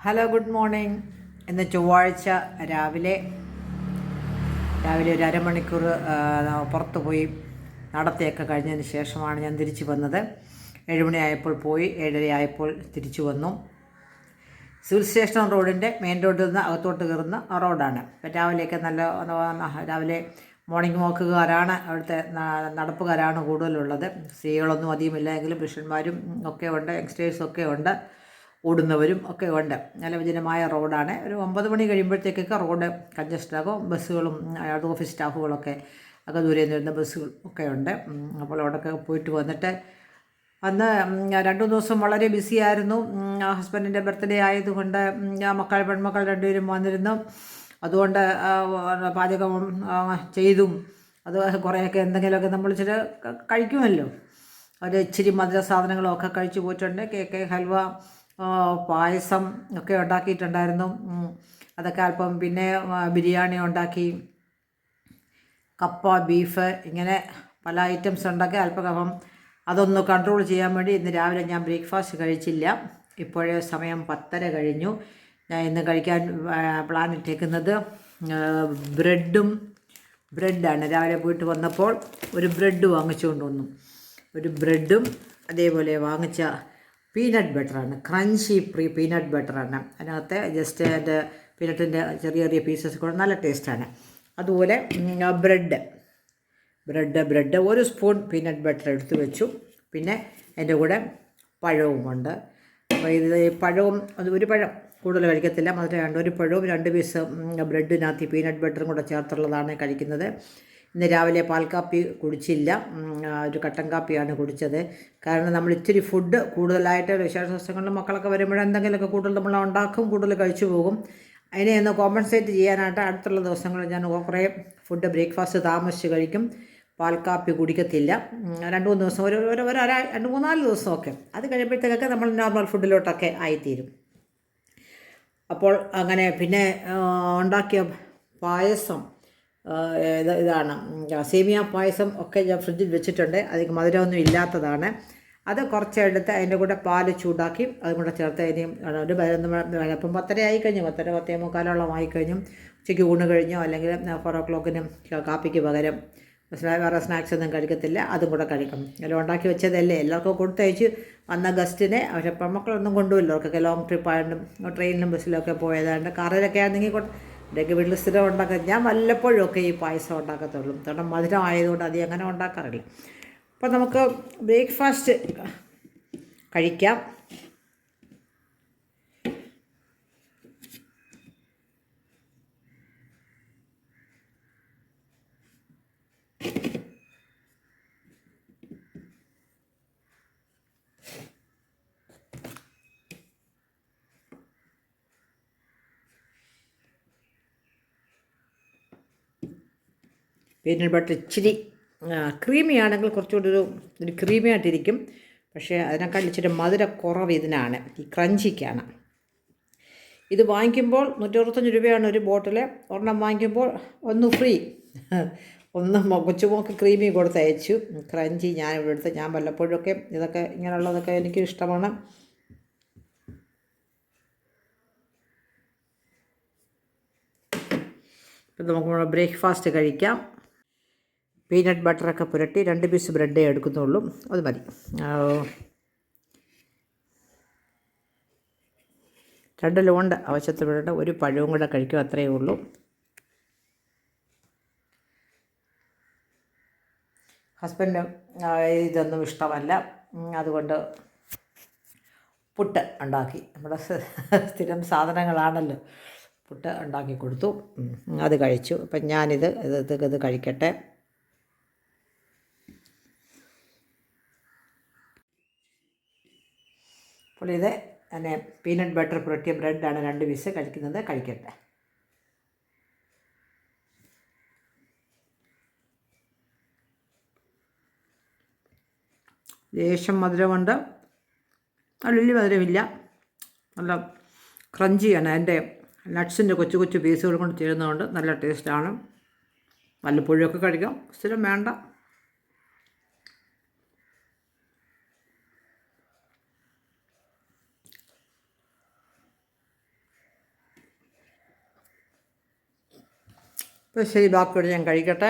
Hello, good morning. ഇന്ന് ചൊവ്വാഴ്ച രാവിലെ ഒരു അരമണിക്കൂർ പുറത്ത് പോയി നടത്തിയൊക്കെ കഴിഞ്ഞതിന് ശേഷമാണ് ഞാൻ തിരിച്ചു വന്നത്. 7 മണിയായപ്പോൾ പോയി, 7:30 ആയപ്പോൾ തിരിച്ചു വന്നു. സിവിൽ സ്റ്റേഷൻ റോഡിൻ്റെ മെയിൻ റോഡിൽ നിന്ന് അകത്തോട്ട് കയറുന്ന റോഡാണ്. ഇപ്പം രാവിലെയൊക്കെ രാവിലെ മോർണിംഗ് വാക്കുകാരാണ്, അവിടുത്തെ നടപ്പുകാരാണ് കൂടുതലുള്ളത്. സ്ത്രീകളൊന്നും അധികമില്ല എങ്കിലും പുരുഷന്മാരും ഒക്കെ ഉണ്ട്, യങ്സ്റ്റേഴ്സൊക്കെ ഉണ്ട്, ഓടുന്നവരും ഒക്കെ ഉണ്ട്. നല്ല വിജനമായ റോഡാണ്. ഒരു 9 മണി കഴിയുമ്പോഴത്തേക്കൊക്കെ റോഡ് കൺജസ്റ്റഡാകും. ബസ്സുകളും ഓഫീസ് സ്റ്റാഫുകളൊക്കെ ദൂരെ നിന്ന് വരുന്ന ബസ്സുകൾ ഒക്കെ ഉണ്ട്. അപ്പോൾ അവിടെയൊക്കെ പോയിട്ട് വന്നിട്ട് അന്ന് 2 ദിവസം വളരെ ബിസിയായിരുന്നു. ഹസ്ബൻഡിൻ്റെ ബർത്ത്ഡേ ആയതുകൊണ്ട് പെൺമക്കൾ 2 പേരും വന്നിരുന്നു. അതുകൊണ്ട് പാചകം ചെയ്തും അത് കുറേയൊക്കെ എന്തെങ്കിലുമൊക്കെ നമ്മൾ ഇച്ചിരി കഴിക്കുമല്ലോ. ഒരു ഇച്ചിരി മധുര സാധനങ്ങളൊക്കെ കഴിച്ചു പോയിട്ടുണ്ട്. കേക്ക്, ഹൽവ, പായസം ഒക്കെ ഉണ്ടാക്കിയിട്ടുണ്ടായിരുന്നു. അതൊക്കെ അല്പം. പിന്നെ ബിരിയാണി ഉണ്ടാക്കി, കപ്പ, ബീഫ്, ഇങ്ങനെ പല ഐറ്റംസ് ഉണ്ടാക്കി അല്പം. അതൊന്ന് കൺട്രോൾ ചെയ്യാൻ വേണ്ടി ഇന്ന് രാവിലെ ഞാൻ ബ്രേക്ക്ഫാസ്റ്റ് കഴിച്ചില്ല. ഇപ്പോഴേ സമയം 10:30 കഴിഞ്ഞു. ഞാൻ ഇന്ന് കഴിക്കാൻ പ്ലാൻ ഇട്ടേക്കുന്നത് ബ്രെഡാണ്. രാവിലെ പോയിട്ട് വന്നപ്പോൾ ഒരു ബ്രെഡ് വാങ്ങിച്ചുകൊണ്ട് വന്നു. ഒരു ബ്രെഡും അതേപോലെ വാങ്ങിച്ച പീനട്ട് ബട്ടറാണ്, ക്രഞ്ചി പീനട്ട് ബട്ടറാണ്. അതിനകത്ത് ജസ്റ്റ് അതിൻ്റെ പീനട്ടിൻ്റെ ചെറിയ ചെറിയ പീസസ് കൂടെ നല്ല ടേസ്റ്റാണ്. അതുപോലെ ബ്രെഡ് 1 സ്പൂൺ പീനട്ട് ബട്ടർ എടുത്ത് വെച്ചു. പിന്നെ എൻ്റെ കൂടെ പഴവുമുണ്ട്. അപ്പോൾ പഴവും ഒരു പഴം കൂടുതൽ കഴിക്കത്തില്ല, മധുരം. ഒരു പഴവും 2 പീസ് ബ്രെഡിനകത്ത് പീനട്ട് ബട്ടറും കൂടെ ചേർത്തുള്ളതാണ് കഴിക്കുന്നത്. ഇന്ന് രാവിലെ പാൽ കാപ്പി കുടിച്ചില്ല, ഒരു കട്ടൻ കാപ്പിയാണ് കുടിച്ചത്. കാരണം നമ്മൾ ഇത്തിരി ഫുഡ് കൂടുതലായിട്ട് വിശേഷ ദിവസങ്ങളിൽ മക്കളൊക്കെ വരുമ്പോൾ എന്തെങ്കിലുമൊക്കെ കൂടുതൽ നമ്മൾ ഉണ്ടാക്കും, കൂടുതൽ കഴിച്ചു പോകും. അതിനെ ഒന്ന് കോമ്പൻസേറ്റ് ചെയ്യാനായിട്ട് അടുത്തുള്ള ദിവസങ്ങളിൽ ഞാൻ കുറേ ഫുഡ് ബ്രേക്ക്ഫാസ്റ്റ് താമസിച്ച് കഴിക്കും. പാൽ കാപ്പി കുടിക്കത്തില്ല. 2-3 ദിവസം, ഒരു 2-3-4 ദിവസമൊക്കെ. അത് കഴിയുമ്പോഴത്തേക്കൊക്കെ നമ്മൾ നോർമൽ ഫുഡിലോട്ടൊക്കെ ആയിത്തീരും. അപ്പോൾ അങ്ങനെ പിന്നെ ഉണ്ടാക്കിയ പായസം ഇതാണ്, സേമിയ പായസം ഒക്കെ ഞാൻ ഫ്രിഡ്ജിൽ വെച്ചിട്ടുണ്ട്. അതിന് മധുരമൊന്നും ഇല്ലാത്തതാണ്. അത് കുറച്ചെടുത്ത് അതിൻ്റെ കൂടെ പാൽ ചൂടാക്കി അതും കൂടെ ചേർത്ത് ഇനിയും ഒരു 11 ഇപ്പം 10:30 ആയിക്കഴിഞ്ഞു, 10:30 10:45 ആയിക്കഴിഞ്ഞു. ഉച്ചയ്ക്ക് ഊണ് കഴിഞ്ഞോ അല്ലെങ്കിൽ 4 o'clockന് കാപ്പിക്ക് പകരം വേറെ സ്നാക്സ് ഒന്നും കഴിക്കത്തില്ല, അതും കൂടെ കഴിക്കും. എല്ലാം ഉണ്ടാക്കി വെച്ചതല്ലേ, എല്ലാവർക്കും കൊടുത്തയച്ച് വന്ന ഗസ്റ്റിനെ. പക്ഷേ മക്കളൊന്നും കൊണ്ടുപോയില്ല, അവർക്കൊക്കെ ലോങ് ട്രിപ്പായിട്ടും ട്രെയിനിലും ബസ്സിലൊക്കെ പോയതാണ്ട്. കാറിലൊക്കെ ആണെങ്കിൽ ഇവിടെയൊക്കെ വീട്ടിൽ സ്ഥിരം ഉണ്ടാക്കുക. ഞാൻ വല്ലപ്പോഴും ഒക്കെ ഈ പായസം ഉണ്ടാക്കത്തുള്ളൂ, കാരണം മധുരം ആയതുകൊണ്ട് അത് അങ്ങനെ ഉണ്ടാക്കാറില്ല. അപ്പോൾ നമുക്ക് ബ്രേക്ക്ഫാസ്റ്റ് കഴിക്കാം. പീനട്ട് ബട്ടർ ഇച്ചിരി ക്രീമി ആണെങ്കിൽ കുറച്ചുകൂടി ഒരു ക്രീമി ആയിട്ടിരിക്കും. പക്ഷേ അതിനേക്കാൾ ഇച്ചിരി മധുര കുറവ് ഇതിനാണ്, ഈ ക്രഞ്ചിക്കാണ്. ഇത് വാങ്ങിക്കുമ്പോൾ 165 രൂപയാണ് ഒരു ബോട്ടിൽ. ഒരെണ്ണം വാങ്ങിക്കുമ്പോൾ 1 ഫ്രീ. കൊച്ചുമോക്ക് ക്രീമി കൊടുത്തയച്ചു. ക്രഞ്ചി ഞാൻ ഇവിടെ എടുത്ത്, ഞാൻ വല്ലപ്പോഴൊക്കെ ഇതൊക്കെ ഇങ്ങനെയുള്ളതൊക്കെ എനിക്ക് ഇഷ്ടമാണ്. ഇപ്പം നമുക്ക് ബ്രേക്ക്ഫാസ്റ്റ് കഴിക്കാം. പീനട്ട് ബട്ടറൊക്കെ പുരട്ടി 2 പീസ് ബ്രെഡേ എടുക്കുന്നുള്ളൂ, അത് മതി. 2 ലോണ്ട് ആവശ്യത്തിന് ബ്രെഡ്, ഒരു പഴവും കൂടെ കഴിക്കും, അത്രയേ ഉള്ളൂ. ഹസ്ബൻഡ് ഇതൊന്നും ഇഷ്ടമല്ല, അതുകൊണ്ട് പുട്ട് ഉണ്ടാക്കി. നമ്മുടെ സ്ഥിരം സാധനങ്ങളാണല്ലോ, പുട്ട് ഉണ്ടാക്കി കൊടുത്തു, അത് കഴിച്ചു. അപ്പം ഞാനിത് കഴിക്കട്ടെ. അപ്പോൾ ഇത് തന്നെ പീനട്ട് ബട്ടർ പുരട്ടിയ ബ്രെഡാണ്, 2 പീസ് കഴിക്കുന്നത്. കഴിക്കട്ടെ. ലേശം മധുരമുണ്ട്, വലിയ മധുരമില്ല, നല്ല ക്രഞ്ചിയാണ്. അതിൻ്റെ നട്ട്സിൻ്റെ കൊച്ചു കൊച്ചു പീസുകൾ കൊണ്ട് ചേരുന്നതുകൊണ്ട് നല്ല ടേസ്റ്റാണ്. വല്ലപ്പോഴൊക്കെ കഴിക്കാം, സ്ഥിരം വേണ്ട. അപ്പോൾ ശരി, ബാക്കിയോട് ഞാൻ കഴിക്കട്ടെ.